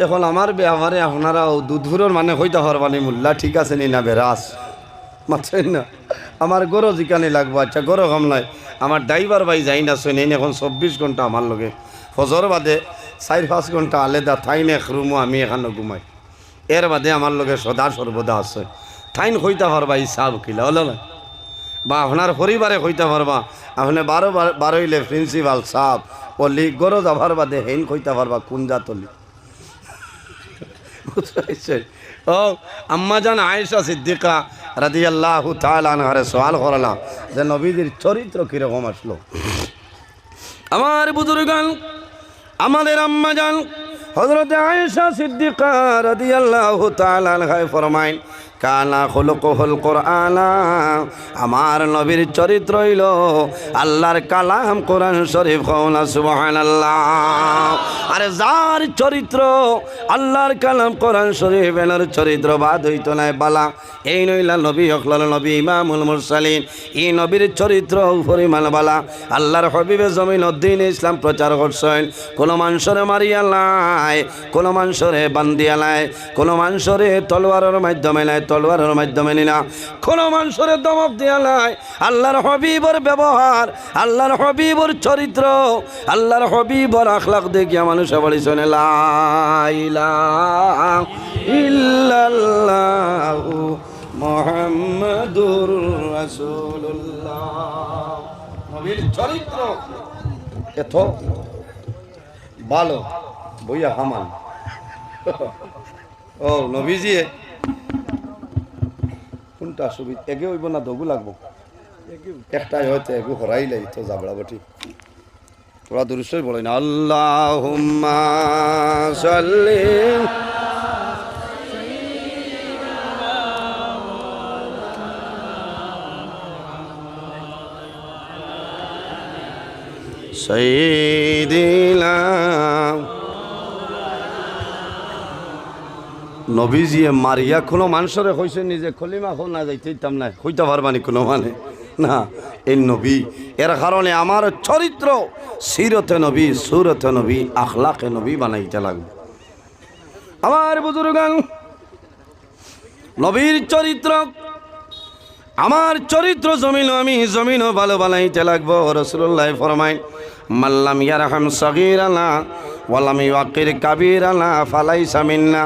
এখন আমার ব্যবহারে আপনারা দুধুরের মানে হইতে পারবানি মোল্লা ঠিক আছে নি না বেরাস মাছেন না আমার গরো জিকানি লাগবো আচ্ছা গরো কম নাই আমার ড্রাইভার ভাই যাই না শুনেন এখন 24 ঘন্টা আমার লগে ফজর বাদে 4-5 ঘন্টা আলাদা থাইন এক রুমও আমি এখানে ঘুমাই এর বাদে আমার লগে সদা সর্বদা আছে থাইন হইতে পারবা হিসাব কিলা হলো না বা আপনার পরিবারে হইতে পারবা আপনি বারোইলে প্রিন্সিপাল সাহ পল্লি গরো যাবার বাদে হেন হইতে পারবা কোন জাতলি ও আম্মা জান আয়েশা সিদ্দিকা রাদিয়াল্লাহু তাআলা আনহারে সওয়াল করলাম যে নবীজির চরিত্র কিরকম আসলো আমার বুজুর্গান আমাদের আম্মা জান হযরত আয়েশা সিদ্দিকা রাদিয়াল্লাহু তাআলা আনহা ফরমায় কানা খুলুকুল কুরআন আমার নবীর চরিত্র হইল আল্লাহর কালাম কোরআন শরীফ কওনা সুবহানাল্লাহ আরে যার চরিত্র আল্লাহর কালাম কোরআন শরীফ এর চরিত্র বাদ হইতো না বালা এই নইলা নবী হকলাল নবী ইমামুল মুরসালিন এই নবীর চরিত্র পরিমাণ বালা আল্লাহর হাবিবে জমিন দ্বীন ইসলাম প্রচার করছেন কোন মানুষরে মারিয়া লাই কোন মানুষরে বান্ধিয়া লাই কোন মানুষরে তলোয়ারের মাধ্যমে লাই তলোয়ারের মাধ্যমে নিনা কোন মানুষরে দমক দিয়া লাই আল্লাহর হাবিবের ব্যবহার আল্লাহর হাবিবের চরিত্র আল্লাহর হাবিবের আখলাক দেখিয়া মানুষ বলিছেন লা ইলাহা ইল্লাল্লাহু মুহাম্মাদুর রাসূলুল্লাহ নবীর চরিত্র এত ভালো বইয়া হামান ও নবীজি কোনটা সুবিধা এগে হইব না দগু লাগবো একটাই হয়তো এগু হরাইলাই তো যাবড়া বটি তোরা দুরুশ্বই বলে না আল্লাহুম্মা সাল্লি সাইয়্যিদিনা নবীজিয়ে মারিয়া কোনো মানুষরে কইছে নিজে কলিমা খো না যাইতাম না হইতে পারবানি কোনো মানে না এই নবী এর কারণে আমার চরিত্র সিরতে নবী সুরতে নবী আখলাকে নবী বানাইতে লাগবে আমার বুজুর্গান নবীর চরিত্র আমার চরিত্র জমিন আমি জমিনও ভালো বানাইতে লাগবো রাসূলুল্লাহ ফরমায় মাল্লাম ইয়ারহাম সগীরানা ওয়ালাম ইউকির কাবীরানা ফালাইসা মিন্না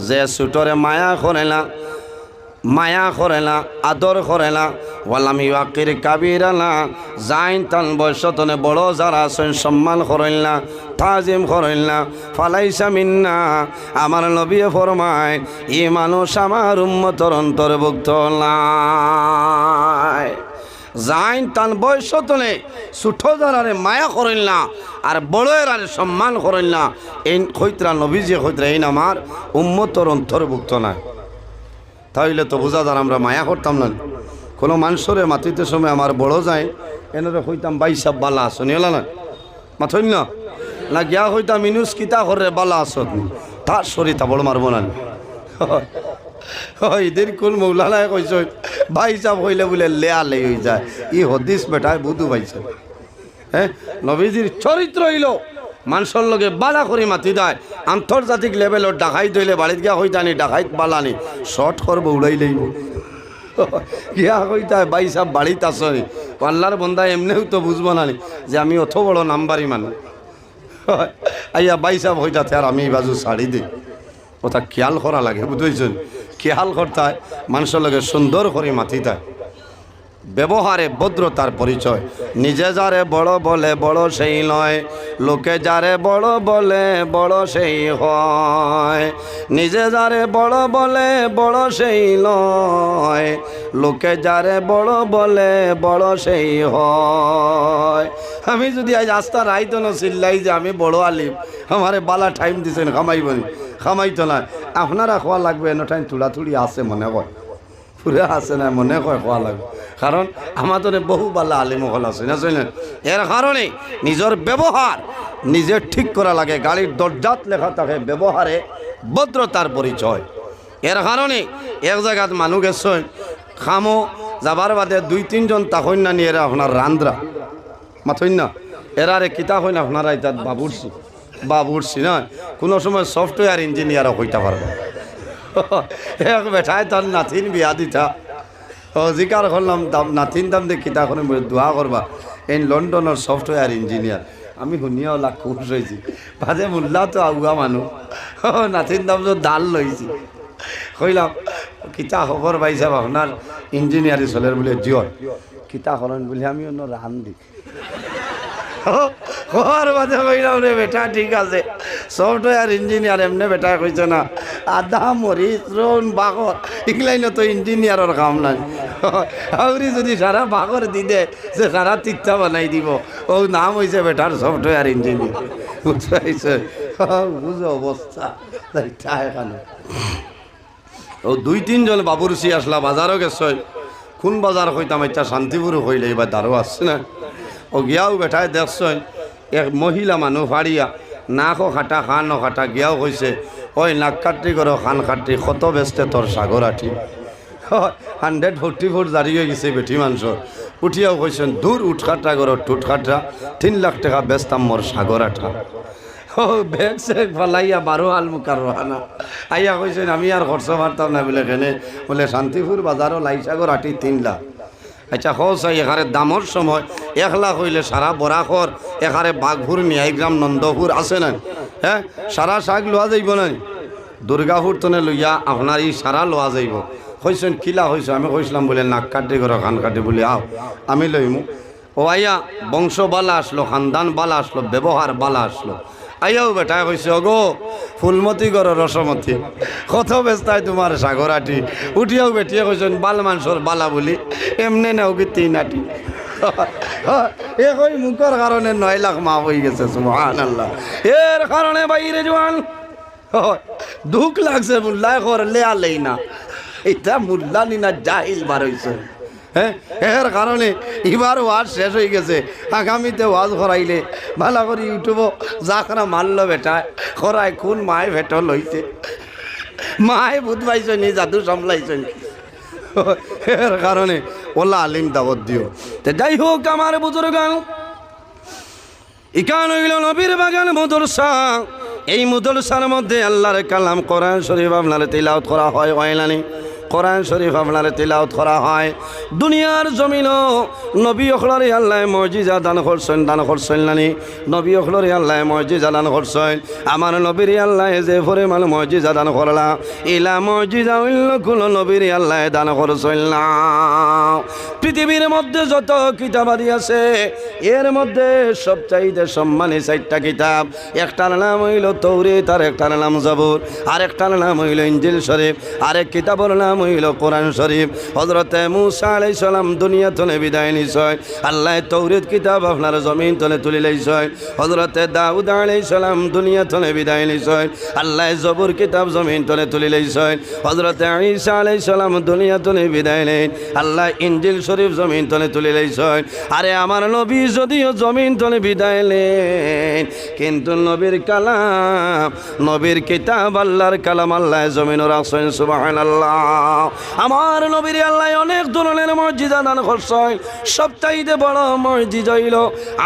যে ছোটরে মায়া করে না আদর করে না ওয়ালাম ইউকির কাবীরানা জাইন তান বয়সতনে বড় যারা আছেন সম্মান করেন না তাজিম করেন না ফালাইসা মিন্না আমার নবী ফরমায় এই মানুষ আমার উম্মতের অন্তর্ভুক্ত নাই জাইন তান বয়সতনে ছোট যারারে মায়া করেন না আর বড় এরারে সম্মান করেন না এই খৈত্রা নবীজি খৈত্রা এই আমার উম্মতের অন্তর্ভুক্ত নাই তাইলে তো বোঝা যার আমরা মায়া করতাম না কোনো মানুষরে মাতিতে সময় আমার বড় যায় এনারে হইতাম বাইসাব বালা আসনি হলা না মাথইন না গিয়া হইতাম মিনুস কিতা করে বালা আসত তার শরীরটা বড় মারব না এদের কোন মৌলানায় কইস বাইসাব হইলে বলে লেয়া লে হয়ে যায় ই হদিস বেটায় বুধু পাইছে হ্যাঁ নবীজির চরিত্র হইল মানুষের লগে বালা করে মাতি দেয় আন্তর্জাতিক লেভেলের ডাকাইত হইলে বাড়িতে গিয়া হইতানি ডাকাইত বালানি শর্ট করবো উড়াইলেই গিয়া হইতায় বাইসাব বাড়িতে আসনি পাল্লার বন্ধা এমনিও তো বুঝবো না যে আমি অত বড় নাম্বারই মানুষ আইয়া বাইসাব হইতাতে আর আমি বাজু শাড়ি দিই ওটা খেয়াল করা লাগে বুঝেছেন খেয়াল করতে হয় মানুষের লগে সুন্দর করে মাতি দেয় ব্যবহারে ভদ্রতার পরিচয় নিজে যারে বড় বলে বড় সেই নয় লোকে যারে বড় বলে বড় সেই হয় নিজে যারে বড় বলে বড় সেই নয় লোকে যারে বড় বলে বড় সেই হয় আমি যদি আজ আস্তা রাইতো না চিল্লাই যে আমি বড় আলিম আমারে বালা টাইম দিছেন খামাইবনি খামাইতো না আপনারা খোয়া লাগবে এনে টাইম থুড়াথুড়ি আছে মনে হয় পুরে আছে না মনে হয় খোয়া লাগবে কারণ আমাদের বহু বালা আলিম হল আছে না শুনেন এর কারণে নিজের ব্যবহার নিজে ঠিক করা লাগে গাড়ির দরজাত লেখা থাকে ব্যবহারে ভদ্রতার পরিচয় এর কারণে এক জায়গাত মানুষ গেছেন খামো যাবার বাদে 2-3 জন তাহইন না নিয়ে আপনার রান্দ্রা মাথইন না এরারে কিতা হইন আপনারা এটা বাবুরছি বাবুর্চি নয়, কোনো সময় সফটওয়্যার ইঞ্জিনিয়ারও হইতে পারবে। এক বেঠায় তার নাতিন বিয়া দিতা, জিকার করলাম নাতিন দাম দিয়ে কিতা করে দোয়া করবা, এই লন্ডনের সফটওয়্যার ইঞ্জিনিয়ার। আমি শুনিয়া ওলা খুশ হয়েছি, বাজে মোল্লা তো আগুয়া মানুষ, নাতিন দাম তো ডাল লইছি। কইলাম কিতা খবর ভাই সাহেব আপনার ইঞ্জিনিয়ারিং চলের বলে জিয়র কিতা করেন বলে আমি অন্য রান দি হওয়ার বাদে কইলাম রে বেটা ঠিক আছে সফটওয়্যার ইঞ্জিনিয়ার এমনি বেটা কইছে না আদা মরিচ রন বাগর এগুলাই তো ইঞ্জিনিয়ারের কাম নাই। আউরি যদি সারা বাগর দি দে সে সারা তিত্তা বানাই দিব, ও নাম হয়েছে বেটার সফটওয়্যার ইঞ্জিনিয়ার। বুঝতে বুঝো অবস্থা এখানে। ও 2-3 জন বাবুরসি আসলা, বাজারও গেছ, কোন বাজার হইতাম এটা শান্তিপুরও হইলে এবার দাঁড়ো আসছে না। ও গিয়াও বেঠায় দেখছ এক মহিলা মানুষ ফাড়িয়া নাকও খাটা খানও খাটা গিয়াও কইছে ওই নাক কাটি করো খান কাটি কত বেচতে তোর সাগর আঠি। 140 ফুট দাঁড়িয়ে গেছে বেঠি মানুষের, উঠিয়াও কইছেন দূর উঠখাটা করো টুটখাটা 3 লাখ টাকা বেচতাম মোর সাগর আঠা। ও ব্যাগ সেগ ফালাইয়া 12 আলমুকার রোহানা আইয়া কইছেন আমি আর খরচ মারতাম না বলে কেনে বলে শান্তিপুর বাজারও লাইসাগর আটি 3 লাখ। আচ্ছা হসাই এখানে দামর সময় 1 লাখ হইলে সারা বরাখর এখানে বাঘপুর নিয়াইগ্রাম নন্দপুর আছে না, হ্যাঁ সারা শাক লোয়া যাইব না, দুর্গাপুর তনে লইয়া আপনার এই সারা লোয়া যাইব। কইছেন কিলা হয়েছে, আমি কইছিলাম বলে নাক কাটি করো খান কাটি বলে আও আমি লইমু। ও আইয়া বংশ বালা আসলো, খানদান বালা আসলো, ব্যবহার বালা আসলো। আইয়াও বেটা কইছে অগো ফুলমতি করো রসমতি কত বেস্তায় তোমার সাগর আটি। উঠিয়াও বেটিয়ে কইছেন বাল মানসর বালা বলি এমনি নেও কি 3 আটি। এ কই মুখের কারণে 9 লাখ মাফ হয়ে গেছে সুবহানাল্লাহ। এর কারণে বাইরে জোয়ান দুঃখ লাগছে মুল্লা করলে আলেই না, এটা মুল্লা নিনা জাহিল বার হইছে। হ্যাঁ এর কারণে এবার ওয়াজ শেষ হয়ে গেছে, আগামীতে ওয়াজ করাইলে ভালো করে ইউটিউব যাকরা মারলো বেটা করায় কোন মায় ভেট লইতে মায় বুধ পাইছনি জাদু সামলাইছনি। এর কারণে ওলা আলিম দাওয়াত দিও। তে যাই হোক আমার বুজুর্গান, ইকান হইল নবীর বাগান মাদ্রাসা। এই মাদ্রাসার মধ্যে আল্লাহর কালাম কোরআন শরীফ আপনার তিলাওয়াত করা হয় ওয়াইলানি, কোরআন শরীফ আপনার তিলাওয়াত করা হয়। দুনিয়ার জমিনও নবী অখলারে আল্লাহ মজিজা দান করছেন নানি, নবী অখলারে আল্লাহ মজিজা দান করছেন। আমার নবীর আল্লাহ যে পরিমাণ মজিজা দান করলা ইলা মজিজা অন্য কোনো নবীর আল্লাহ দান করছেন না। পৃথিবীর মধ্যে যত কিতাবাদি আছে এর মধ্যে সবচাইতে সম্মানী 4টা কিতাব, একটার নাম হইল তৌরাত, আর একটার নাম জাবুর, আর একটার নাম হইল ইনজিল শরীফ, আরেক কিতাবের নাম হইল কোরআন শরীফ। হযরতে মূসা আলাইহিস সালাম দুনিয়া তলে বিদায় নিছয়, আল্লাহ তৌরাত কিতাব আপনার জমিন তলে তুলি লইছয়। হযরতে দাউদ আলাইহিস সালাম দুনিয়া তলে বিদায় নিছয়, আল্লাহ জাবুর কিতাব জমিন তলে তুলি লইছয়। হযরতে ঈসা আলাইহিস সালাম দুনিয়া তলে বিদায় নেন, আল্লাহ ইনজিল শরীফ জমিন তলে তুলি লইছয়। আরে আমার নবী যদিও জমিন তলে বিদায় নেন কিন্তু নবীর কালাম, নবীর কিতাব আল্লাহর কালাম আল্লাহ জমিন রাখছেন সুবহানাল্লাহ। আমার নবীর আল্লাহ অনেক ধরনের মর্যাদা দান করছেন, সবচাইতে বড় মর্যাদা হইল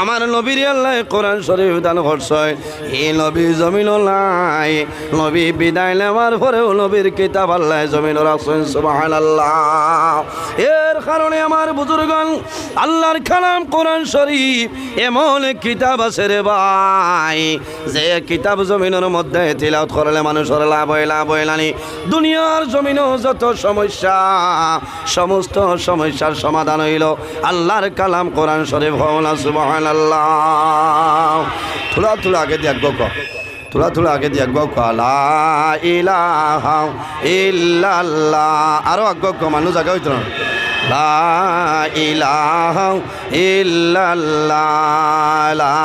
আমার নবীর আল্লাহ কোরআন শরীফ দান করছেন। এই নবী জমিন নাই, নবী বিদায় নেওয়ার পরেও নবীর কিতাব আল্লাহ জমিন রাখছেন সুবহানাল্লাহ। এর কারণে আমার বুজুর্গণ আল্লাহর কালাম কোরআন শরীফ এমন কিতাব আছে রে ভাই, যে কিতাব জমিনের মধ্যে তিলাওয়াত করলে মানুষের লাভ হয় নানি। দুনিয়ার জমিনও যত সমস্যা সমস্ত সমস্যার সমাধান হইল আল্লাহর কালাম কোরআন শরীফ হল সুবহানাল্লাহ। থোড়া আগে দিয়ে থোড়া আগে দিয়ে লা ইলাহা ইল্লাল্লাহ, আরো আগে মানুষ জায়গা হইত না। লা ইলাহা ইল্লাল্লাহ, লা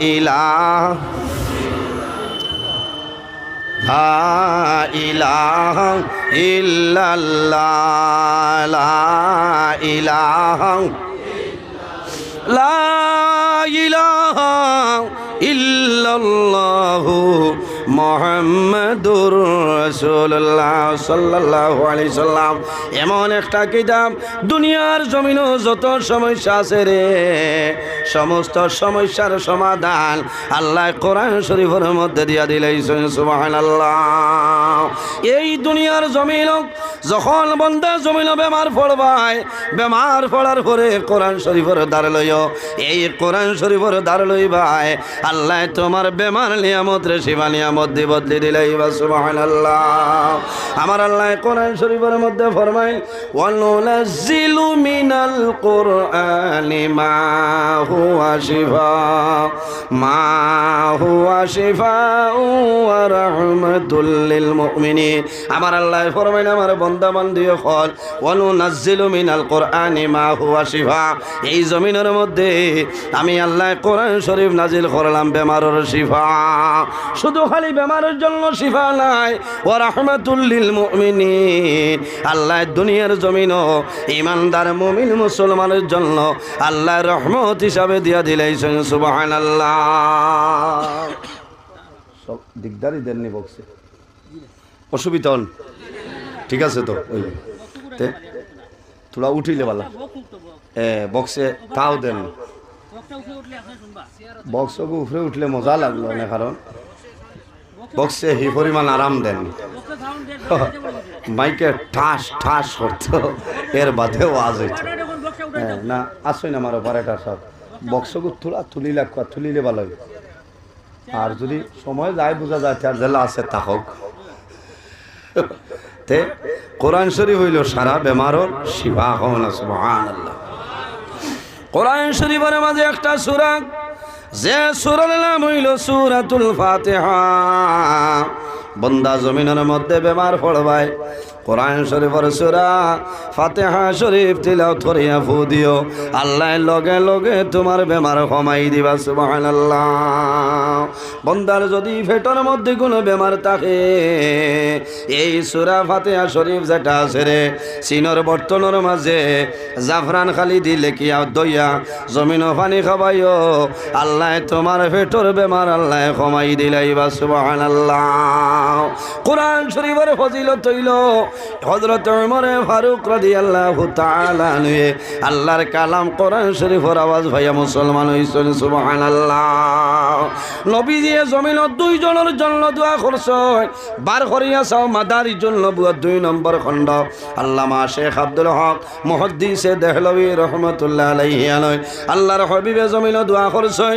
ইলাহা ইল্লাল্লাহ, লা ইলাহা ইল্লাল্লাহু মুহাম্মাদুর রাসূলুল্লাহ সাল্লাল্লাহু আলাইহি সাল্লাম। এমন একটা কিতাব, দুনিয়ার জমিনও যত সমস্যা আছে রে, সমস্ত সমস্যার সমাধান আল্লাহ কোরআন শরীফের মধ্যে দিয়া দিলেন। সুবহানাল্লাহ। এই দুনিয়ার জমিন যখন বন্দা জমিন বেমার পড়বায়, বেমার পড়ার পরে কোরআন শরীফের দ্বার লইও, এই কোরআন শরীফের দ্বার লইবাই আল্লাহ তোমার বেমার নিয়ামত রে শিবা নিয়ামত দি বদলি দিলাই। সুবহানাল্লাহ। আমার আল্লাহ কোরআন শরীফের মধ্যে ফরমায়, ওয়ানুনাজ্জিলু মিনাল কুরআনি মা হুয়া শিফা, মা হুয়া শিফাউ ওয়া রাহমাতুল লিল মুমিনিন। আমার আল্লাহ ফরমায়, আমার বান্দা বান্দিও হল ওয়ানুনাজ্জিলু মিনাল কুরআনি মা হুয়া শিফা, এই জমিনের মধ্যে আমি আল্লাহ কোরআন শরীফ নাজিল করলাম বেমারের শিফা। শুধু খালি বেমারের জন্য শিফা নাই, ওয়া রাহমাতুল লিল মুমিনিন, আল্লাহ দুনিয়ার জমিনও ইমানদার মুমিন মুসলমানের জন্য আল্লাহ রহমত হিসাবে দিয়া দিলেন। সুবহানাল্লাহ। সব দিকদারি দেননি বক্সে, অসুবিধা হন, ঠিক আছে তো? ওই তোরা উঠিলে বালা বক্সে তাও দেন, বক্সকে উপরে উঠলে মজা লাগলো না, কারণ বক্সে হি পরিমাণ আরাম দেন, মাইকে ঠাস ঠাস করতো, এর বাদে ওয়াজ হইতো না। আসই না আমার অপারেটার সব বক্সকে তোলা তুলি লাগবা, তুলিলে ভালো হবে। আর যদি সময় যায় বোঝা যায় তার জেলা আছে তাহক। তে কোরআন শরীফ হইল সারা বেমারর শিফা হন। সুবহানাল্লাহ। কোরআন শরীফের মাঝে একটা সূরা, যে সূরার নাম হইল সূরাতুল ফাতিহা। বন্দা জমিনের মধ্যে বেমার পড়বায় কোরআন শরীফের সূরা ফাতিহা শরীফ তিলাওয়াত করিয়া ফু দিও, আল্লাহ লগে লগে তোমার বেমার কমাই দিবা। সুবহানাল্লাহ। বন্দার যদি পেটের মধ্যে কোনো বেমার থাকে, এই সূরা ফাতিহা শরীফ যেটা আছে রে, চিনর বর্তনের মাঝে জাফরান খালি দিলে কি দইয়া জমিন পানি খাবাইও, আল্লাহ তোমার পেটের বেমার আল্লাহ কমাই দিলাইবা। সুবহানাল্লাহ। কোরআন শরীফের ফজিলত হইল হযরত ওমর ফারুক রাদিয়াল্লাহু তাআলা আনহু আল্লাহর কালাম কোরআন শরীফের আওয়াজ ভাইয়া মুসলমান হইছেন। সুবহানাল্লাহ। নবীজি জমিনত দুইজনের জন্য দোয়া করছে, বার করিয়া চাও মাদারির জন্য 2 নম্বর খণ্ড, আল্লামা শেখ আব্দুল হক মুহাদ্দিসে দেহলভী রাহমাতুল্লাহ আলাইহি আল্লাহর হাবিবে জমিনত দোয়া করছে,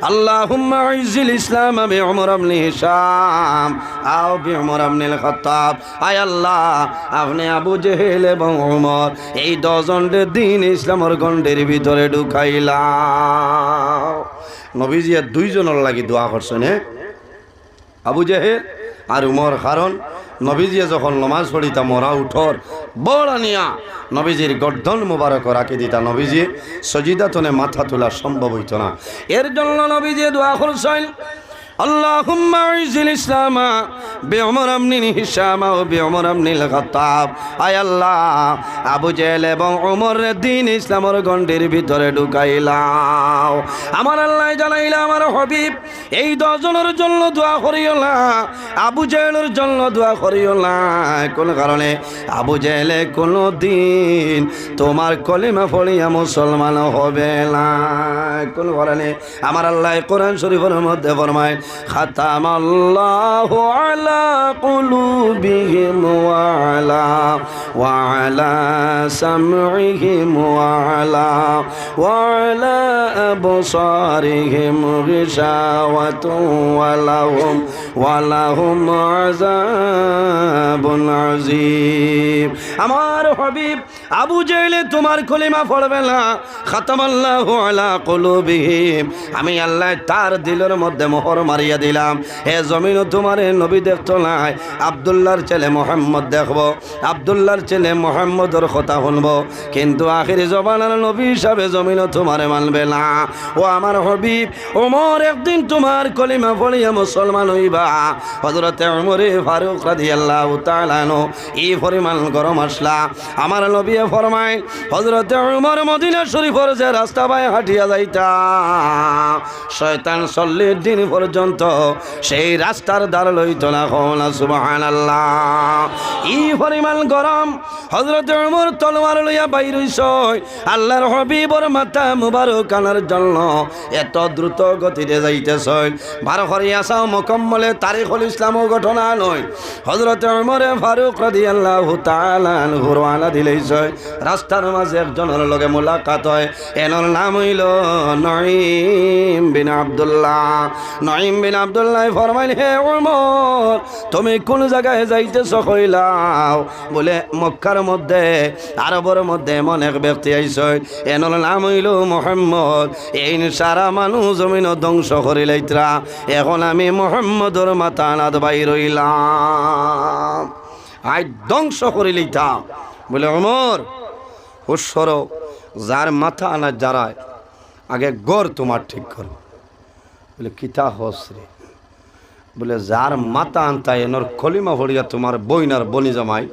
আল্লাহুম্মা ইজ্জিল ইসলাম বিউমর ইবনে হিশাম আও বিউমর ইবনে খাত্তাব। আয় আল্লাহ, আপনি আবু জেহেল এবং ওমর এই 10 জনের দিন ইসলামের গণ্ডের ভিতরে ঢুকাইলা। নবীজি 2 জনের লাগি দোয়া করছেন, আবু জেহেল আর উমর। কারণ নবীজি যখন নমাজ পড়িতা মরা উঠর বড় নিয়া নবীজির গর্দন মুবারক রাখি দিতা, নবীজি সজিদাতনে মাথা তোলা সম্ভব হইত না। এর জন্য নবীজি দোয়া করছেন, আল্লাহুম্মা ইজ্জিল ইসলাম বিউমর ইবনে হিশাম ওয়া বিউমর ইবনে খাত্তাব। আয় আল্লাহ, আবু জেহেল এবং ওমরের দিন ইসলামের গণ্ডের ভিতরে ঢুকাইলাও। আমার আল্লাহ জানাইলা, আমার হাবিব এই 10 জনের জন্য দোয়া করিও না, আবু জেহেলের জন্য দোয়া করিও না। কোন কারণে? আবু জেহেলে কোনো দিন তোমার কলিমা পড়িয়া মুসলমান হবে না। কোন কারণে? আমার আল্লাহ কোরআন শরীফের মধ্যে ফরমায়, খাতামাল্লাহু আলা কুলুবিহিম ওয়া আলা সামইহিম ওয়া আলা আবসারিহিম গিশাওয়াতুন ওয়া লাহুম আযাবুন আযীম। আমার হাবিব আবু জেহেল তোমার কলিমা পড়বে না, খাতামাল্লাহু আলা কুলুবিহিম, আমি আল্লাহ তার দিলের মধ্যে মোহর মারিয়া দিলাম। হে জমিন তোমার নবী দেখতো নাই, আব্দুল্লাহর ছেলে মোহাম্মদ দেখবো, আব্দুল্লাহর ছেলে মোহাম্মদর কথা শুনবো, কিন্তু আখিরি জবানের নবী হিসাবে জমিন তোমার মানবে না। ও আমার হাবিব ওমর একদিন তোমার কলিমা পড়িয়া মুসলমান হইবা। হযরত ওমর ফারুক রাদিয়াল্লাহু তাআলা আনহু এই পরিমাণ গরম আসলা। আমার নবী ফরমায়, হযরত ওমর মদিনা শরীফের যে রাস্তা বাই হাঁটিয়া যাইতা, শয়তান 40 দিন পর্যন্ত পর্যন্ত সেই রাস্তার দ্বার লইত না। কওনা সুবহানাল্লাহ। ই পরিমাণ গরম। হযরত ওমর তলোয়ার লইয়া বাইর হইছে আল্লাহর হাবিবর মাথা মুবারক আনার জন্য। এত দ্রুত গতিতে যাইতেছে। 12 খরিয়াসাও মুকম্মলে তারিখুল ইসলাম ঘটনা নয়। হযরত ওমর ফারুক রাদিয়াল্লাহু তাআলা আনহু রওনা দিলেছে। রাস্তার মাঝে একজনের লগে মোলাকাত হয়। এনর নাম হইল নঈম বিন আব্দুল্লাহ। নঈম বিন আব্দুল্লাহ ফরমাইল, হে ওমর, তুমি কোন জায়গায় যাইতেছ কইলাও? বলে মক্কার মধ্যে আরবের মধ্যে এমন এক ব্যক্তি আইছে, এনর নাম হইল মুহাম্মদ। এই সারা মানুষ জমিন ধ্বংস করিলাইত্রা। এখন আমি মুহাম্মদর মাথা আনাদ বাইর হইলাম, আই ধ্বংস করিলাইতাম। বলে ওমর হুশ্বর, যার মাথা আনা যারায় আগে গড় তোমার ঠিক করো। বলে কিতা হসরে? বলে যার মাথা আনতা এনর কলিমা ভরিয়া তোমার বইনার বনি জামাই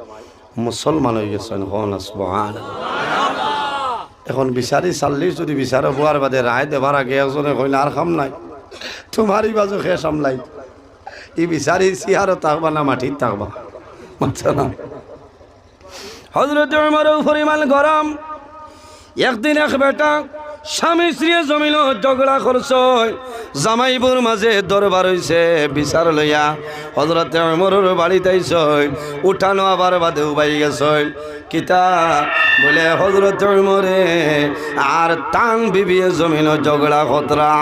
মুসলমান হয়ে গেছেন। হন এখন বিচারি চাল্লি যদি বিচার হওয়ার বাদে রায় দেবার আগে একজনে কইলে আর খাম নাই, তোমারই বাজু খে সামলাই। ই বিচারি সিহারও থাকবা না মাটির থাকবা, বুঝছো না? হযরত ওমরের পরিমাণ গরম। একদিন এক বেটা স্বামী স্ত্রী জমিল ঝগড়া করছে, জামাইবুর মাঝে দরবার হইছে বিচার লইয়া। হযরত ওমরের বাড়িতে আইছে, উঠানো আবার বাদে উবাই গেছে। কিতা? বলে হযরত ওমরে আর তান বিবিয়ে জমিল ঝগড়া খতরা।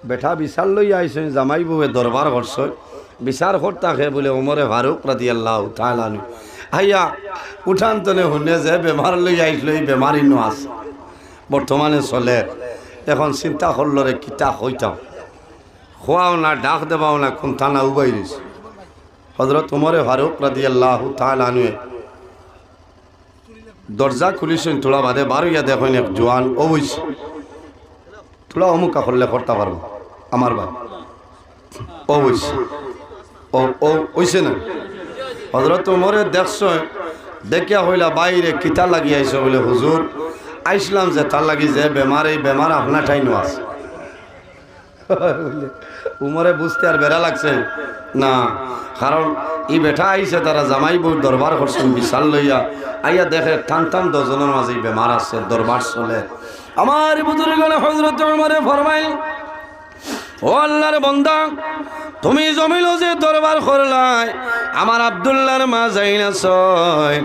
বেটা বিচার লইয়া আইছে, জামাইবুয়ে দরবার করছে। বিচার করতাকে বলে ওমরে ফারুক রাদিয়াল্লাহু তাআলা আনহু আইয়া উঠান তনে শুনে যে বেমার লই আইসল, এই বেমার ইনো আছে বর্তমানে চলে। এখন চিন্তা করল রে কিতা হইতাম, খোয়াও না ডাক দেবাও না, কোন থানা উবাই রয়েছে। হযরত ওমরে ফারুক রাদিয়াল্লাহু তাআলা আনহু দরজা খুলিছেন, তোলা বাদে বারইয়া দেখেন এক জোয়ান অবশ্যই তোলা অমুকা করলে করতে পারবো আমার ভাই অবশ্যই ও ও ওইছে না। হযরত ওমরে দেখছ, দেখিয়া হইলা বাইরে কিতা লাগি আইস। বলে হুজুর আইসলাম যে তার লাগি যে বেমার, এই বেমার আপনার ঠাইনো আছে। উমরে বুঝতে আর বেড়া লাগছে না, কারণ ই বেটা আইছে তারা জামাই বউ দরবার করছেন বিশাল লইয়া। আইয়া দেখে টান টান 10 জনের মাঝে বেমার আছে, দরবার চলে। আমার বুজুর্গগণ হযরত ওমরে ফরমাইল, ও আল্লাহর বান্দা, তুমি জমিল যে দরবার করলাই, আমার আব্দুল্লাহর মা যাইনা ছয়,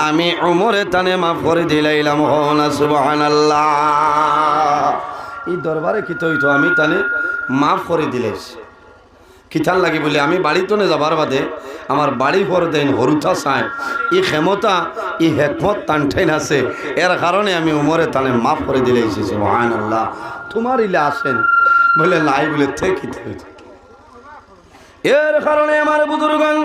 আমি ওমরে তানে মাফ করে দিলাইলাম। হনা সুবহানাল্লাহ। এই দরবারে কি তো আমি তানে মাফ করে দিলেছি। কিতার লাগি বলে আমি বাড়িতনে যাবার বাদে আমার বাড়ি পর দেন হরুথা চায়, ই ক্ষমতা ই হেকমত টানঠাইন আছে, এর কারণে আমি ওমরে তানে মাফ করে দিলেছি। সুবহানাল্লাহ। তোমার ইলে আসেন বলে নাই, বলে থেকে এর কারণে আমার বুজুর্গগণ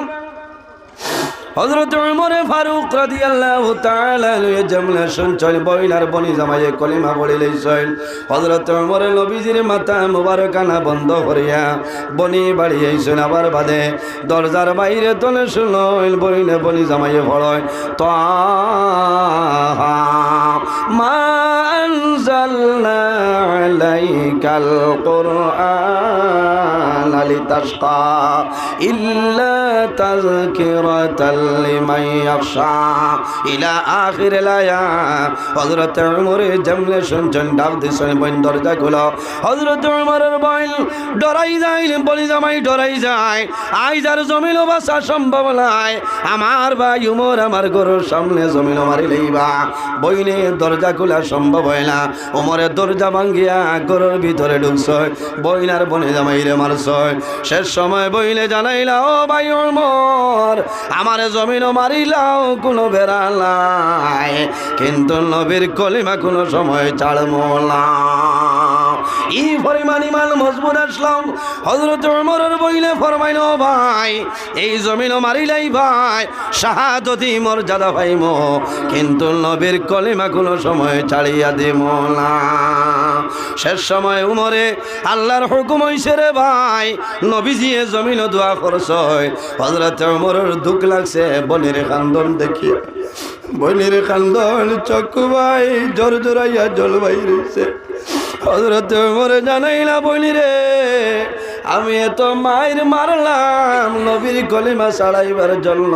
হযরত ওমরে ফারুক রাদিয়াল্লাহু তাআলা আনহু জামলা সঞ্চয় বইনার বনি জামাইয়ে কলিমা পড়ে লইছেন। হযরত ওমরে নবীজির মাথা মুবারক আনা বন্ধ করিয়া বনি বাড়ি আইছেন। আবার বাদে দরজার বাইরে তলে শুনল বইনে বনি জামাইয়ে পড়য়, তাহা মা আনজালনা আলাইকাল কুরআন লিতাশকা ইল্লা তাযকিরাতাল লিমান ইয়াখশা ইলা আখির আয়া। হযরত ওমরে জামলে শুনছেন, ডাক দিছেন, বইন দরজা খুলো। হযরত ওমরের বইন ডরাই যায়, বলি জামাই ডরাই যায়, আইজার জমিল বাসা সম্ভব নাই। আমার ভাই উমর আমার ঘরের সামনে জমিল মারি লইবা, বইনে দরজা খোলা সম্ভব হয় না। ওমরের দরজা ভাঙ্গিয়া ঘরের ভিতরে ঢুকছে, বইনার বনে জামাইরে মারছে। শেষ সময় বইলে জানাইলা, ও ভাই ওমর, আমার জমিন মারিলাও কোনো বেড়া নাই, কিন্তু নবীর কলিমা কোনো সময় ছাড়বো না। এই পরিমাণ ইমান মজবুত আসলাম। হযরত ওমরের বইলে ফরমাইল, ভাই এই জমিন মারিলাই ভাই শাহাদতি মর্যাদা পাইব, কিন্তু নবীর কলিমা কোনো সময় ছাড়িয়া দেব না। শেষ সময় উমরে আল্লাহর হুকুম হইছে রে ভাই, নবীজিয়ে জমিন দোয়া করছে। হযরত ওমরের দুঃখ লাগছে বনের কান্দন দেখি, বনের কান্দন চক্ষু ভাই জোর জোরাইয়া জল বাইরেছে। হযরত ওমর জানাইলা বলি রে আমি এত মায়ের মারলাম নবীর কলিমা ছাড়াইবার জন্য,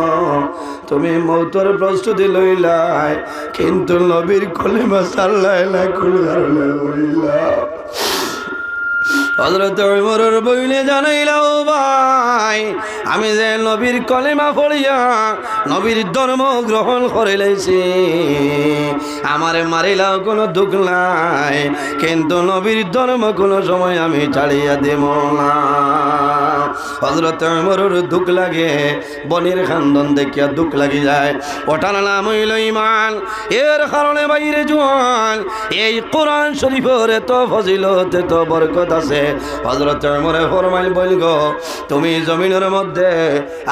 তুমি মৌতের প্রস্তুতি লইলাই কিন্তু নবীর কলিমা ছাড়লাই না কোন কারণে লইলা। হযরত ওমরের বইনে জানাইলা ও ভাই আমি যে নবীর কলিমা পড়িয়া নবীর ধর্ম গ্রহণ করে লইছি, আমারে মারিলাও কোনো দুঃখ নাই কিন্তু নবীর ধর্ম কোনো সময় আমি ছাড়িয়া দেব না। হযরত ওমরের দুঃখ লাগে, বনির খানদন দেখিয়া দুঃখ লাগি যায়। ওটার নাম হইল ঈমান। এর কারণে বাইরে জোয়ান এই কোরআন শরীফের এত ফজিলত এত বরকত আছে। হযরত ওমর ফরমাইল বলগ তুমি জমিনের মধ্যে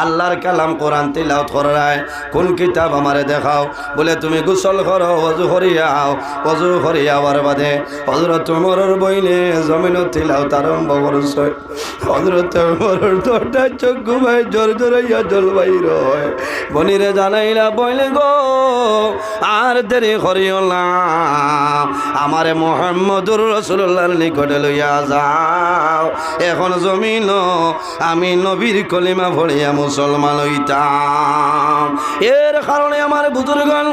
আল্লাহর কালাম কোরআন তিলাওয়াত করায় কোন কিতাব আমারে দেখাও। বলে তুমি গোসল করো, ওযু করিয়াও, ওযু করিয়াবার বাদে হযরত ওমরের বইনে জমিনের তিলাওয়াত আরম্ভ করছে। হযরত ওমরের দরটা চোখ ঘুমায় জোর জোরাইয়া জল বাইর হয়। বনিরে জানাইলা বইলে গো আর দেরি করিও না, আমারে মুহাম্মদুর রাসূলুল্লাহর নিকটে লইয়া যাও। এখন জমিন আমি নবীর কলিমা পড়িয়া মুসলমান হইতাম। এর কারণে আমার বুজুর্গণ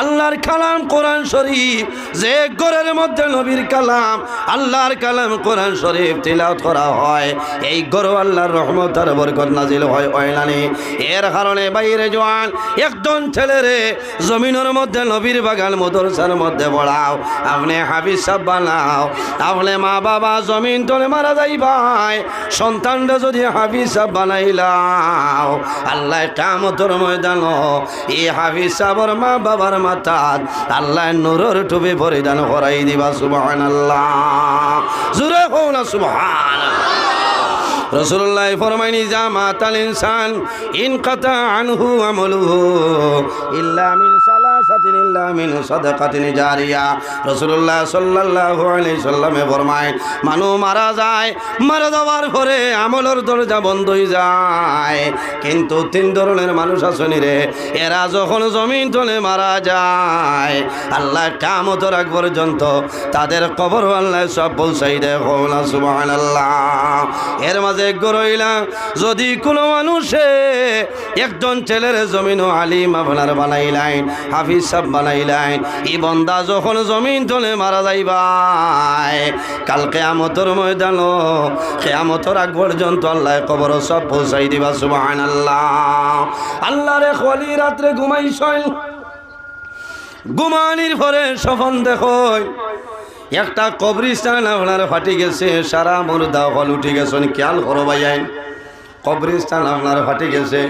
আল্লাহর কালাম কোরআন শরীফ যে ঘরের মধ্যে নবীর কালাম আল্লাহর কালাম কোরআন শরীফ তিলাওয়াত করা হয় এই ঘরে আল্লাহর রহমত আর বরকত নাজিল হয় ওইলানি। এর কারণে বাইরে জওয়ান একজন ছেলেরে জমিনের মধ্যে নবীর বাগান মাদ্রাসার মধ্যে পড়াও, আপনি হাফিজ সাহেব বানাও। আপনি মা বাবা জমিন তলে মারা যাই ভাই সন্তানরা যদি হাফিজ সাহেব বানাইলাও আল্লাহ কিয়ামতের ময়দান এই হাফিজ সাহেবের মা বাবার মাথাত আল্লাহ নূরের টুপি পরিধান করাই দিবা। সুবহানাল্লাহ, জোরে কও না সুবহানাল্লাহ। রাসূলুল্লাহ ফরমাইনি যা মাতাল ইনসান ইনকাতা আনহু আমলুহু ইল্লা মিন সালাসাতিন ইল্লা মিন সাদাকাতিন জারিয়া। রাসূলুল্লাহ সাল্লাল্লাহু আলাইহি সাল্লামে ফরমায় মানুষ মারা যায়, মারা যাওয়ার পরে আমলের দরজা বন্ধ হয়ে যায় কিন্তু তিন ধরনের মানুষ আছেন রে, এরা যখন জমিন তলে মারা যায় আল্লাহ কিয়ামতের আগ পর্যন্ত তাদের কবর আল্লাহ সব পৌঁছাই দেয়। সুবহানাল্লাহ। এর মাঝে যদি কোনো মানুষে একজন ছেলের জমিন আলিম আপনার বানাইলেন হাফিজ সাহেব বানাইলেন, এই বন্দা যখন জমিন তলে মারা যাইবাই কাল কিয়ামতের ময়দান কিয়ামতের আগ পর্যন্ত আল্লাহ কবর সব পৌঁছাই দিবা। সুবহানাল্লাহ। আল্লাহর এক ওলি রাত্রে ঘুমাইছেন, ঘুমানির পরে স্বপ্ন দেখই একটা কবরিস্তান আপনার ফাটি গেছে, সারা মুর্দা হল উঠে গেছেন। খেয়াল করো ভাইয়াই, কবরিস্তান আপনার ফাটি গেছে,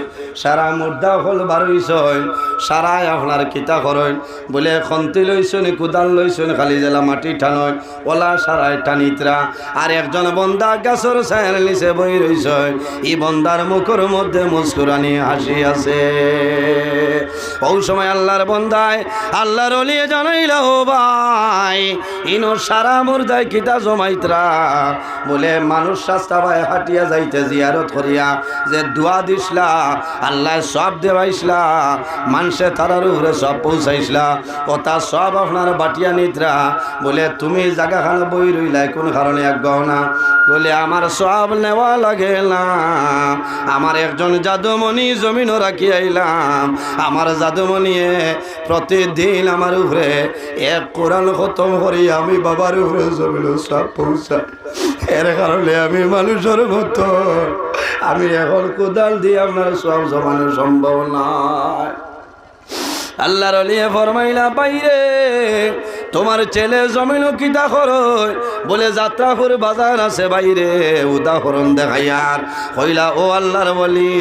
সারা মুর্দা হল বারইছেন, সারাই আপনার কিতা করেন বলে খন্তি লইছেন কুদাল লইছেন খালি জেলা মাটি টানয় ওলা সারাই টানিতরা। আর একজন বন্দা গাছর ছায়ার নিচে বই রইছেন, এই বন্দার মুখের মধ্যে মুস্কুরানি হাসি আছে। ওই সময় আল্লাহর বন্দায় আল্লাহর ওলিয়ে জানাইলা ও ভাই ইনো সারা মুর্দায় কিতা জমাইতরা বলে মানুষ রাস্তা ভাই হাঁটিয়া যাইতে জিয়ারত করিয়া যে দোয়া দিসলা আল্লাহ সব দেওয়াইসলা মানুষে তারার উপরে সব পৌঁছাইসলা কথা সব আপনার বাটিয়া নিতরা বলে তুমি জায়গাখানে বই রইলাই কোন কারণে এক গহনা বলে আমার সব নেওয়া লাগে না, আমার একজন জাদুমণি জমিনও রাখি আইলাম, আমার জাদুমণিয়ে প্রতিদিন আমার উপরে এক কোরআন খতম করি আমি বাবার উপরে জমিন সব পৌঁছাই। এর কারণে আমি মানুষের মতো আমি এখন কোদাল দিয়ে আপনার সব জমানো সম্ভব নয়। আল্লাহর ওলিয়ে ফরমাইলা বাইরে তোমার ছেলে জমিনও কিতা করো বলে যাত্রাপুর বাজার আছে বাইরে উদাহরণ দেখাইয়ার কইলা ও আল্লাহর ওলি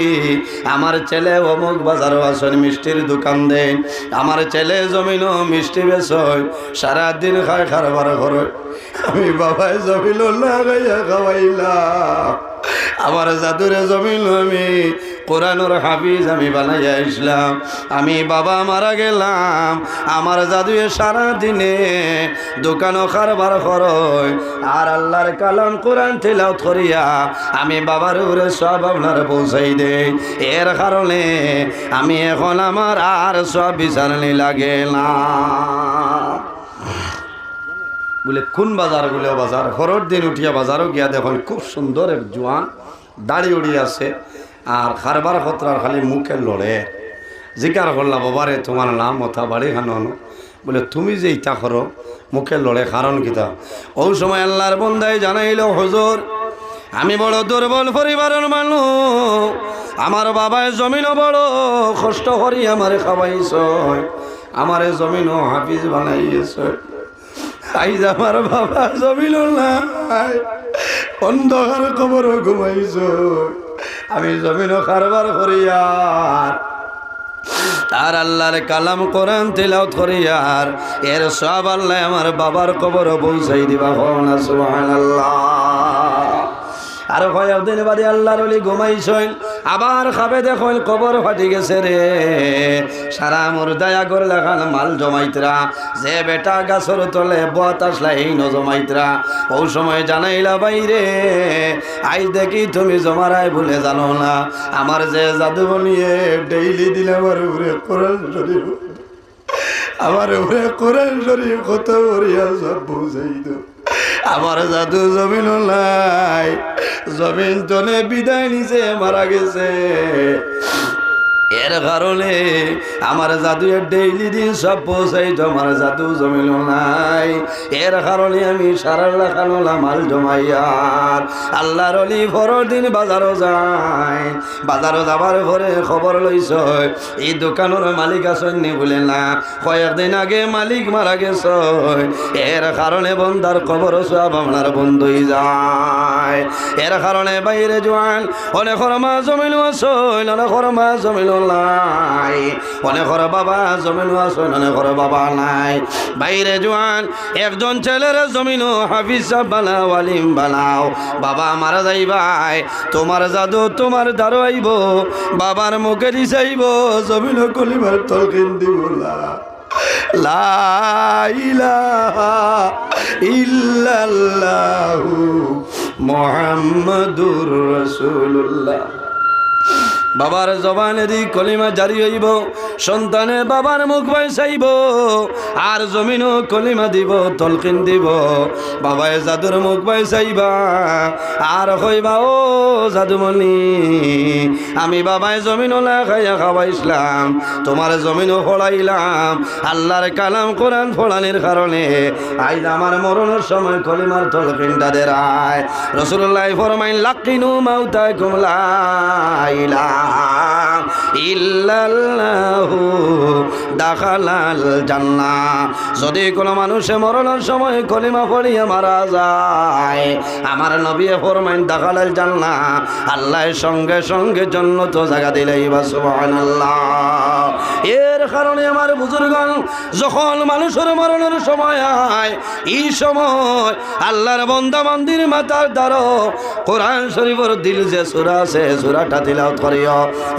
আমার ছেলে অমুক বাজারও আসেন মিষ্টির দোকান দেন, আমার ছেলে জমিনও মিষ্টি বেচয় সারাদিন খায় খারবার করে, আমি বাবায় জমিন লাগাইয়া খাওয়াইলাম, আমার জাদুরে জমিন আমি কোরআনুর হাফিজ আমি বানাইয়া ইসলাম, আমি বাবা মারা গেলাম আমার জাদুয়ে সারা দিনে দোকানও কারবার করয় আর আল্লাহর কালাম কোরআন তিলাওয়াত করিয়া আমি বাবার উপরে সব আপনার পৌঁছাই দেই। এর কারণে আমি এখন আমার আর সব বিচারণী লাগে না। বলে কোন বাজার? বলে বাজার। হরর দিন উঠিয়া বাজারও গিয়া দেখুন খুব সুন্দর এক জোয়ান, দাড়ি উড়ি আছে, আর খারবার খতরার খালি মুখে লড়ে। জিকার করলা, বাবারে তোমার নাম মথা বাড়ি খানো? বলে তুমি যে ইটা করো মুখে লড়ে, কারণ কিতা? ওই সময় আল্লাহর বন্দায় জানাইল, হুজুর আমি বড় দুর্বল পরিবারের মানুষ, আমার বাবায় জমিনও বড় কষ্ট করি আমারে খাওয়াইছ, আমারে জমিনও হাফিজ বানাইছ। আইজ আমার বাবা জমিন নাই, অন্ধকার কবরও ঘুমাইছ, আমি জমিনও কারবার করিয়ার তার আল্লাহর কালাম কোরআন তিলাওয়াত করিয়ার এর সব আল্লাহ আমার বাবার কবরও পৌঁছাই দিবা। না সুবহানাল্লাহ। আর কয়েকদিন বাদে আল্লাহর ওলি ঘুমাইছেন, আবার খাবে দেখুন কবর ফাটি গেছে রে। সারা মুর্দায়া করে লেখান মাল জমাইতরা, যে বেটা গাছর তলে বাত আসলা এই ন জমাইতরা। ওই সময় জানাইলা বাইরে আই দেখি তুমি জমারাই ভুলে জানো না, আমার যে জাদু বনিয়ে ডেইলি দিলে আমার উপরে কোরআন শরীফ, আমার উপরে কোরআন শরীফ কত বড়িয়া সব বুঝাই দো। আমার জাদু জমিন নাই, জমিন তনে বিদায় নিছে, মারা গেছে। এর কারণে আমার জাদু ডেইলি দিন সব পৌঁছাইতো, আমার জাদু জমিল নাই। এর কারণে আমি সারা লাখানোলা মাল জমাইয়ার আল্লাহর অলি ভরর দিন বাজারও যায়। বাজারও যাবার পরে খবর লইছ এই দোকানের মালিক আসেননি? বলে না, কয়েকদিন আগে মালিক মারা গেছ। এর কারণে বন্দার খবর সব আপনার বন্ধই যায়। এর কারণে বাইরে জোয়ান অনেক মা জমিল আসল, অনেক মা জমিল নাই, অনেকর বাবা জমিন আছে, অনেকর বাবা নাই। বাইরে জোয়ান একজন ছেলের জমিন হাফিজ বানাও, আলিম বানাও। বাবা মারা যাইবাই, তোমার জাদু তোমার দ্বারা আইব, বাবার মুখে দিছাইব, জমিন কলিমার তলকিন দিব না। লা ইলাহা ইল্লাল্লাহু মুহাম্মাদুর রাসূলুল্লাহ। বাবার জবানে দি কলিমা জারি হইব, সন্তানে বাবার মুখ বাইসাইব, আর জমিনও কলিমা দিব, তলকিন দিব। বাবায় জাদুর মুখ বাইসাইবা, আর কইবা ও জাদুমণি আমি বাবায় জমিনও না খাইয়া খাওয়াইছিলাম, তোমার জমিনও ফড়াইলাম। আল্লাহর কালাম কোরআন ফড়ানির কারণে আইজ আমার মরণের সময় কলিমার তলকিনটা দেরায়। রাসূলুল্লাহ ফরমাইন লাকিনু মাউতাকুম লা ইলাহা ইল্লাল্লাহু দাখালাল জান্নাহ। যদি কোনো মানুষে মরণের সময় কলিমা পড়িয়া মারা যায়, আমার নবী ফরমাইন দাখালাল জান্নাহ, আল্লাহ সঙ্গে সঙ্গে জান্নাত জায়গা দিলেই বা সুবহানাল্লাহ। এর কারণে আমার বুজুর্গণ যখন মানুষের মরণের সময় হয়, এই সময় আল্লাহর বান্দা মন্দির মাতার দ্বারা কোরআন শরীফের দিল যে সূরা আছে সূরাটা তিলাওয়াত করিও।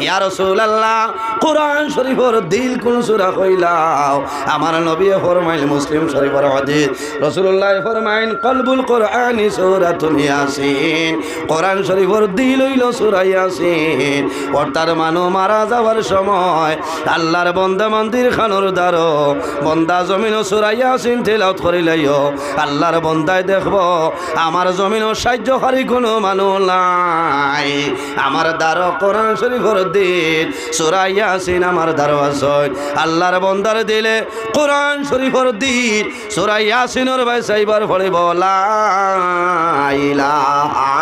ইয়া রাসূলুল্লাহ কোরআন শরীফের দিল কোন সূরা কইলাও? আমার নবী ফরমাইল মুসলিম শরীফের হাদিস, রাসূলুল্লাহ ফরমাইন কলবুল কোরআনি সূরাতুল ইয়াসিন। কোরআন শরীফের দিল হইল সূরা ইয়াসিন। অর্থাৎ মানুষ মারা যাওয়ার সময় আল্লাহর বান্দা মন্দির খানোর দ্বারা বান্দা জমিন সূরা ইয়াসিন তিলাওয়াত করিলাইও, আল্লাহর বান্দায় দেখব আমার জমিন সাহায্যকারী কোনো মানুষ নাই। আমার দ্বারা কোরআন শরীফের দিন সূরা ইয়াসিন আমার দ্বারা আছে। আল্লাহর বান্দার দিলে কোরআন শরীফের দিন সূরা ইয়াসিনের বাইসাইবার পড়িব লা ইলাহা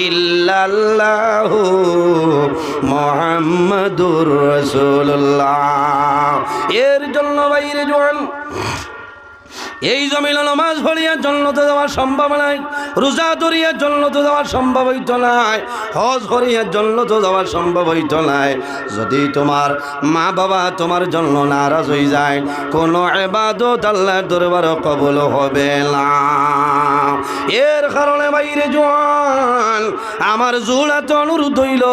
ইল্লাল্লাহু মুহাম্মাদুর রাসূলুল্লাহ। এর জন্য বাইরে জোয়ান এই জমিন নামাজ পড়িয়া জন্নতে যাওয়ার সম্ভব নাই, রোজা ধরিয়া জন্নতে যাওয়ার সম্ভব হইত নাই, হজ করিয়া জন্নতে যাওয়ার সম্ভব হইত নাই। যদি তোমার মা বাবা তোমার জন্য নারাজ হয়ে যায়, কোনো ইবাদত আল্লাহর দরবারে কবুল হবে না। এর কারণে বাইরে জোয়ান আমার জোড়াত অনুরোধ হইল,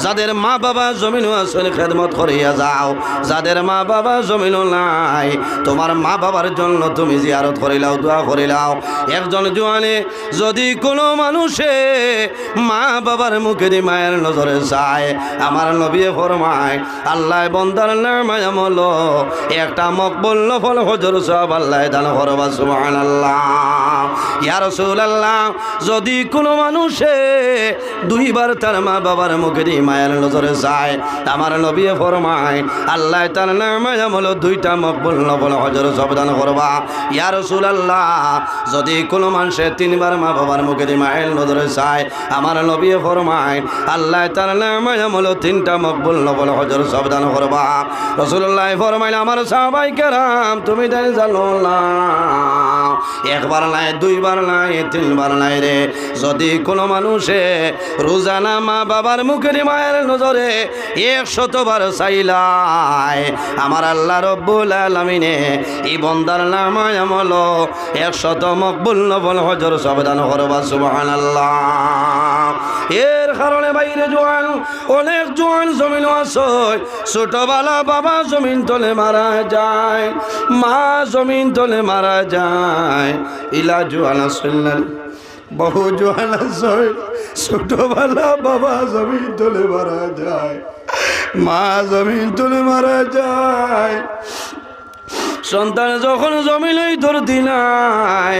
যাদের মা বাবা জমিন আসলে খেদমত করিয়া যাও, যাদের মা বাবা জমিন নাই তোমার মা বাবার জন্য তুমি জিয়ারত করিলাও দোয়া করিলাও একজন জোয়ানে যদি কোনো মানুষে মা বাবার মুখের মায়ের নজরে চায় আমার নবী ফরমায় আল্লাহ বন্দার নামায় আমল একটা মকবুল নফল হজর সব আল্লাহ দান করবা সুবহানাল্লাহ ইয়া রাসূলুল্লাহ যদি কোনো মানুষে দুইবার তার মা বাবার মুখের মায়ের নজরে চায় আমার নবী ফরমায় আল্লাহ তার নামায় আমল দুইটা মকবুল নফল হজর সব দান করবা ইয়া রাসূলুল্লাহ যদি কোনো মানুষে তিনবার মা বাবার মুখের মায়ের নজরে চায় আমার নবী ফরমায় আল্লাহ তার নামায় আমল তিনটা মকবুল নফল হজর সব দান করবা রাসূলুল্লাহ ফরমাইল আমার সাহাবাই কেরাম তুমি তাই জানো না একবার নাই দুইবার নাই তিনবার নাই রে যদি কোনো মানুষে রোজানা মা বাবার মুখের মায়ের নজরে 100বার চাইলাই আমার আল্লাহ রব্বুল আলামিনে এই বন্দার নামায় আমল 100 মকবুল নফল হজর সব দান করবা সুবহানাল্লাহ এর কারণে বাইরে জোয়ান অনেক জোয়ান জমিন আছে ছোটবেলা বাবা জমিন তলে মারা যায় মা জমিন তলে মারা যায় ইলা জোয়ান আসলেন বহু জোয়ান আছে ছোটবেলা বাবা জমিন তলে মারা যায় মা জমিন তলে মারা যায় সন্তান যখন জমিনই ধরতি নাই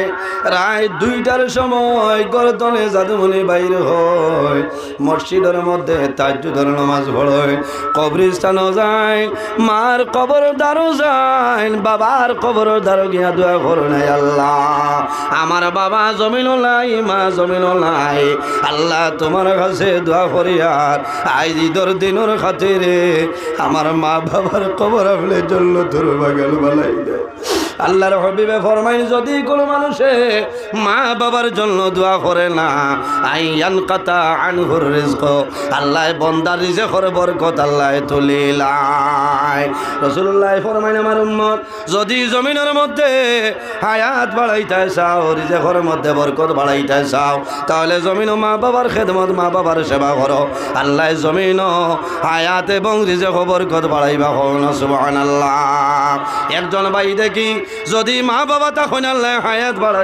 রায় 2টার সময় গরতনে জাদুমনি বাইর হয় মসজিদের মধ্যে তাহাজ্জুদের নামাজ পড়ে কবরস্থানও যায় মার কবরদারও যায় বাবার কবরদারও গিয়া দোয়া করে নাই আল্লাহ আমার বাবা জমিনও নাই মা জমিনও নাই আল্লাহ তোমার কাছে দোয়া করি আর আজ ঈদের দিনের খাতিরে আমার মা বাবার কবর আপনি জন্য তোর বাগাল বালাই আল্লাহর হাবিবে ফরমাইন যদি কোনো মানুষে মা বাবার জন্য দোয়া করে না আইয়ান কাতা আনহুর রিজক আল্লাহ বান্দার রিজকের বরকত আল্লাহ তুলিলাই রাসূলুল্লাহ ফরমাইন আমার উম্মত যদি জমিনের মধ্যে হায়াত বাড়াইতে চাও রিজকের মধ্যে বরকত বাড়াইতে চাও তাহলে জমিন ও মা বাবার খেদমত মা বাবার সেবা করো আল্লাহ জমিন হায়াত এবং রিজক বরকত বাড়াইবা হন সুবহানাল্লাহ একজন ভাই দেখি যদি মা বাবা তখন আল্লাহ হায়াত বাড়াই